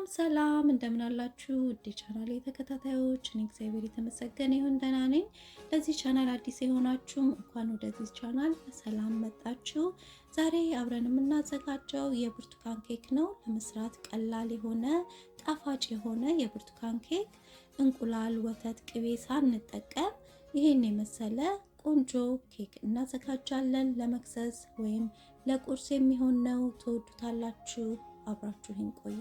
ሰላም እንደምን አላችሁ ውድ ቻናሌ ተከታታዮች፣ እኔ እግዚአብሔር የተመሰገነ ይሁን ደህና ነኝ። ለዚህ ቻናል አዲስ የሆናችሁ እንኳን ወደዚህ ቻናል በሰላም መጣችሁ። ዛሬ አብረን የምናዘጋጀው የብርቱካን ኬክ ነው። ለመስራት ቀላል የሆነ ጣፋጭ የሆነ የብርቱካን ኬክ እንቁላል፣ ወተት፣ ቅቤ ሳንጠቀም ይሄን የመሰለ ቆንጆ ኬክ እናዘጋጃለን። ለመክሰስ ወይም ለቁርስ የሚሆን ነው። ትወዱታላችሁ። አብራችሁን ቆዩ።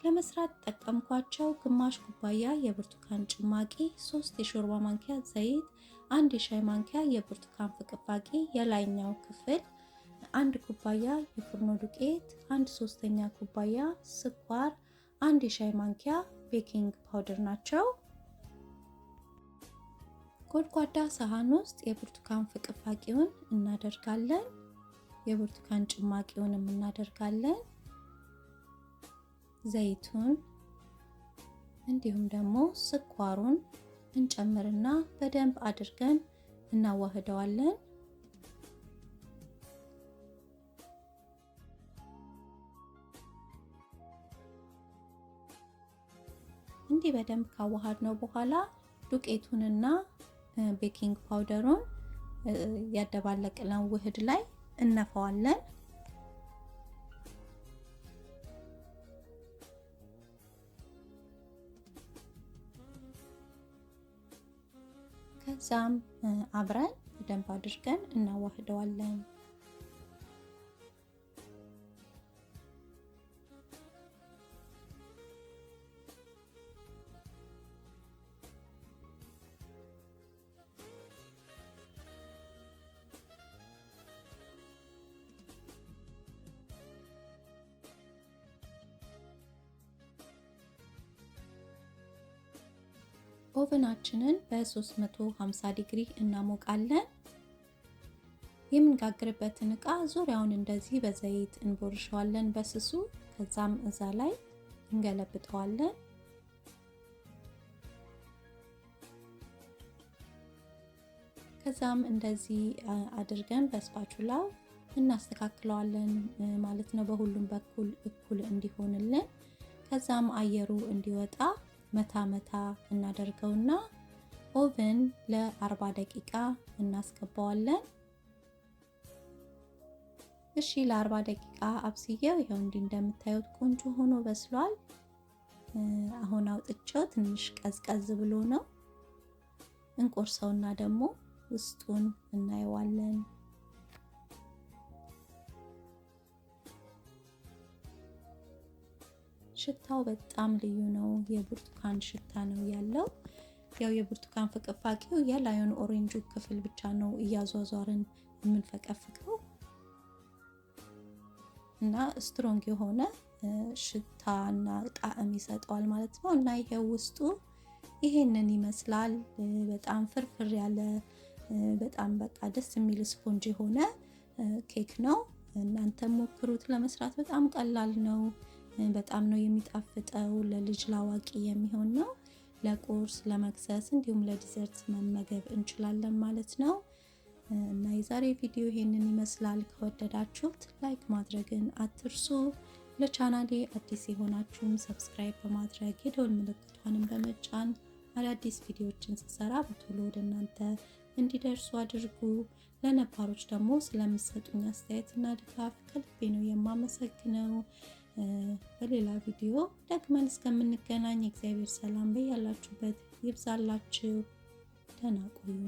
ለመስራት ተጠቀምኳቸው ግማሽ ኩባያ የብርቱካን ጭማቂ፣ 3 የሾርባ ማንኪያ ዘይት፣ 1 የሻይ ማንኪያ የብርቱካን ፍቅፋቂ የላይኛው ክፍል፣ 1 ኩባያ የፍርኖ ዱቄት፣ 1/3 ኩባያ ስኳር፣ 1 የሻይ ማንኪያ ቤኪንግ ፓውደር ናቸው። ጎድጓዳ ሳህን ውስጥ የብርቱካን ፍቅፋቂውን እናደርጋለን። የብርቱካን ጭማቂውንም እናደርጋለን። ዘይቱን እንዲሁም ደግሞ ስኳሩን እንጨምርና በደንብ አድርገን እናዋህደዋለን። እንዲህ በደንብ ካዋሃድነው በኋላ ዱቄቱንና ቤኪንግ ፓውደሩን ያደባለቅነው ውህድ ላይ እነፋዋለን። ከዛም አብረን በደንብ አድርገን እናዋህደዋለን። ኦቨናችንን በ350 ዲግሪ እናሞቃለን። የምንጋግርበትን እቃ ዙሪያውን እንደዚህ በዘይት እንቦርሸዋለን በስሱ። ከዛም እዛ ላይ እንገለብጠዋለን። ከዛም እንደዚህ አድርገን በስፓቹላው እናስተካክለዋለን ማለት ነው፣ በሁሉም በኩል እኩል እንዲሆንልን። ከዛም አየሩ እንዲወጣ መታ መታ እናደርገውና ኦቨን ለ40 ደቂቃ እናስገባዋለን። እሺ ለ40 ደቂቃ አብስዬው ይሄው እንዲህ እንደምታዩት ቆንጆ ሆኖ በስሏል። አሁን አውጥቼው ትንሽ ቀዝቀዝ ብሎ ነው። እንቆርሰውና ደግሞ ውስጡን እናየዋለን። ሽታው በጣም ልዩ ነው። የብርቱካን ሽታ ነው ያለው። ያው የብርቱካን ፍቅፋቂው የላዩን ኦሬንጁ ክፍል ብቻ ነው እያዟዟርን የምንፈቀፍቀው እና ስትሮንግ የሆነ ሽታና ጣዕም ይሰጠዋል ማለት ነው። እና ይሄው ውስጡ ይሄንን ይመስላል። በጣም ፍርፍር ያለ በጣም በቃ ደስ የሚል ስፖንጅ የሆነ ኬክ ነው። እናንተ ሞክሩት። ለመስራት በጣም ቀላል ነው። በጣም ነው የሚጣፍጠው። ለልጅ ላዋቂ የሚሆን ነው። ለቁርስ፣ ለመክሰስ እንዲሁም ለዲዘርት መመገብ እንችላለን ማለት ነው። እና የዛሬ ቪዲዮ ይሄንን ይመስላል። ከወደዳችሁት ላይክ ማድረግን አትርሱ። ለቻናሌ አዲስ የሆናችሁም ሰብስክራይብ በማድረግ የደወል ምልክቷንም በመጫን አዳዲስ ቪዲዮዎችን ስሰራ በቶሎ ወደ እናንተ እንዲደርሱ አድርጉ። ለነባሮች ደግሞ ስለምትሰጡኝ አስተያየትና ድጋፍ ከልቤ ነው የማመሰግነው። በሌላ ቪዲዮ ደግመን እስከምንገናኝ እግዚአብሔር ሰላም በያላችሁበት ይብዛላችሁ። ደህና ቆዩ።